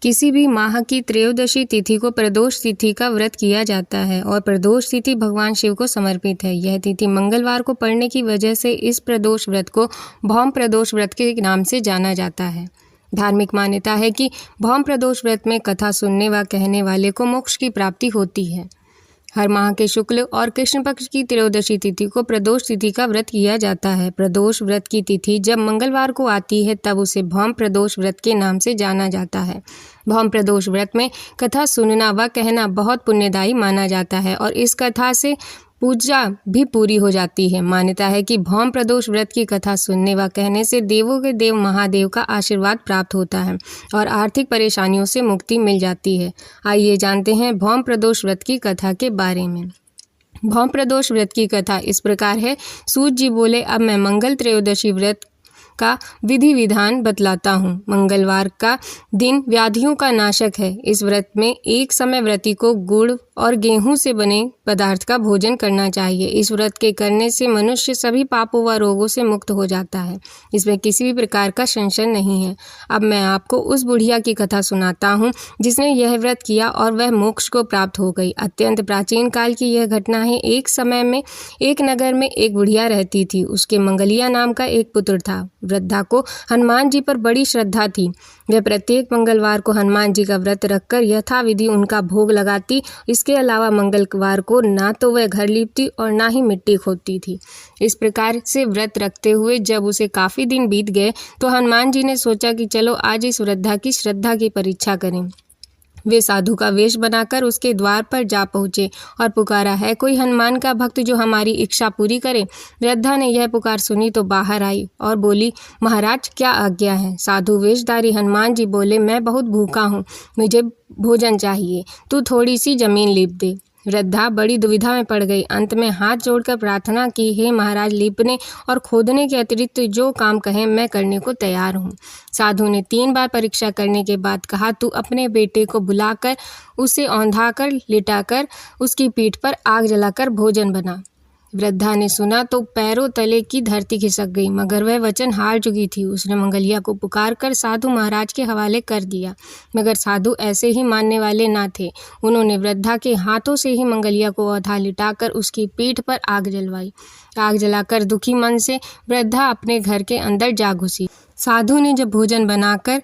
किसी भी माह की त्रयोदशी तिथि को प्रदोष तिथि का व्रत किया जाता है और प्रदोष तिथि भगवान शिव को समर्पित है। यह तिथि मंगलवार को पड़ने की वजह से इस प्रदोष व्रत को भौम प्रदोष व्रत के नाम से जाना जाता है। धार्मिक मान्यता है कि भौम प्रदोष व्रत में कथा सुनने व कहने वाले को मोक्ष की प्राप्ति होती है। हर माह के शुक्ल और कृष्ण पक्ष की त्रयोदशी तिथि को प्रदोष तिथि का व्रत किया जाता है। प्रदोष व्रत की तिथि जब मंगलवार को आती है तब उसे भौम प्रदोष व्रत के नाम से जाना जाता है। भौम प्रदोष व्रत में कथा सुनना व कहना बहुत पुण्यदायी माना जाता है और इस कथा से पूजा भी पूरी हो जाती है। मान्यता है कि भौम प्रदोष व्रत की कथा सुनने व कहने से देवों के देव महादेव का आशीर्वाद प्राप्त होता है और आर्थिक परेशानियों से मुक्ति मिल जाती है। आइए जानते हैं भौम प्रदोष व्रत की कथा के बारे में। भौम प्रदोष व्रत की कथा इस प्रकार है। सूत जी बोले, अब मैं मंगल त्रयोदशी व्रत का विधि विधान बतलाता हूँ। मंगलवार का दिन व्याधियों का नाशक है। इस व्रत में एक समय व्रती को गुड़ और गेहूं से बने पदार्थ का भोजन करना चाहिए। इस व्रत के करने से मनुष्य सभी पापों व रोगों से मुक्त हो जाता है। इसमें किसी भी प्रकार का संशय नहीं है। अब मैं आपको उस बुढ़िया की कथा सुनाता हूँ जिसने यह व्रत किया और वह मोक्ष को प्राप्त हो गई। अत्यंत प्राचीन काल की यह घटना है। एक समय में एक नगर में एक बुढ़िया रहती थी। उसके मंगलिया नाम का एक पुत्र था। वृद्धा को हनुमान जी पर बड़ी श्रद्धा थी। वह प्रत्येक मंगलवार को हनुमान जी का व्रत रखकर यथाविधि उनका भोग लगाती। इसके अलावा मंगलवार को ना तो वह घर लीपती और ना ही मिट्टी खोदती थी। इस प्रकार से व्रत रखते हुए जब उसे काफ़ी दिन बीत गए तो हनुमान जी ने सोचा कि चलो आज इस वृद्धा की श्रद्धा की परीक्षा करें। वे साधु का वेश बनाकर उसके द्वार पर जा पहुँचे और पुकारा, है कोई हनुमान का भक्त जो हमारी इच्छा पूरी करे। वृद्धा ने यह पुकार सुनी तो बाहर आई और बोली, महाराज क्या आज्ञा है। साधु वेशधारी हनुमान जी बोले, मैं बहुत भूखा हूँ, मुझे भोजन चाहिए, तू थोड़ी सी जमीन लीप दे। वृद्धा बड़ी दुविधा में पड़ गई। अंत में हाथ जोड़कर प्रार्थना की, हे महाराज, लीपने और खोदने के अतिरिक्त जो काम कहें मैं करने को तैयार हूँ। साधु ने 3 बार परीक्षा करने के बाद कहा, तू अपने बेटे को बुलाकर उसे औंधाकर लिटाकर उसकी पीठ पर आग जलाकर भोजन बना। वृद्धा ने सुना तो पैरों तले की धरती खिसक गई, मगर वह वचन हार चुकी थी। उसने मंगलिया को पुकारकर साधु महाराज के हवाले कर दिया, मगर साधु ऐसे ही मानने वाले ना थे। उन्होंने वृद्धा के हाथों से ही मंगलिया को औंधा लिटाकर उसकी पीठ पर आग जलवाई। आग जलाकर दुखी मन से वृद्धा अपने घर के अंदर जा घुसी। साधु ने जब भोजन बनाकर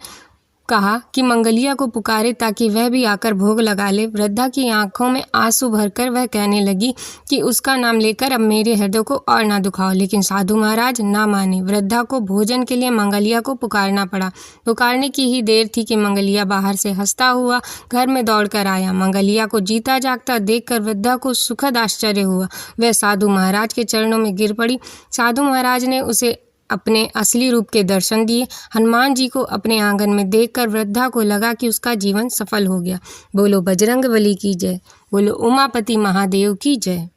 कहा कि मंगलिया को पुकारे ताकि वह भी आकर भोग लगा ले, वृद्धा की आंखों में आंसू भरकर वह कहने लगी कि उसका नाम लेकर अब मेरे हृदय को और ना दुखाओ। लेकिन साधु महाराज ना माने। वृद्धा को भोजन के लिए मंगलिया को पुकारना पड़ा। पुकारने की ही देर थी कि मंगलिया बाहर से हंसता हुआ घर में दौड़कर आया। मंगलिया को जीता जागता देखकर वृद्धा को सुखद आश्चर्य हुआ। वह साधु महाराज के चरणों में गिर पड़ी। साधु महाराज ने उसे अपने असली रूप के दर्शन दिए। हनुमान जी को अपने आंगन में देखकर वृद्धा को लगा कि उसका जीवन सफल हो गया। बोलो बजरंग बली की जय, बोलो उमापति महादेव की जय।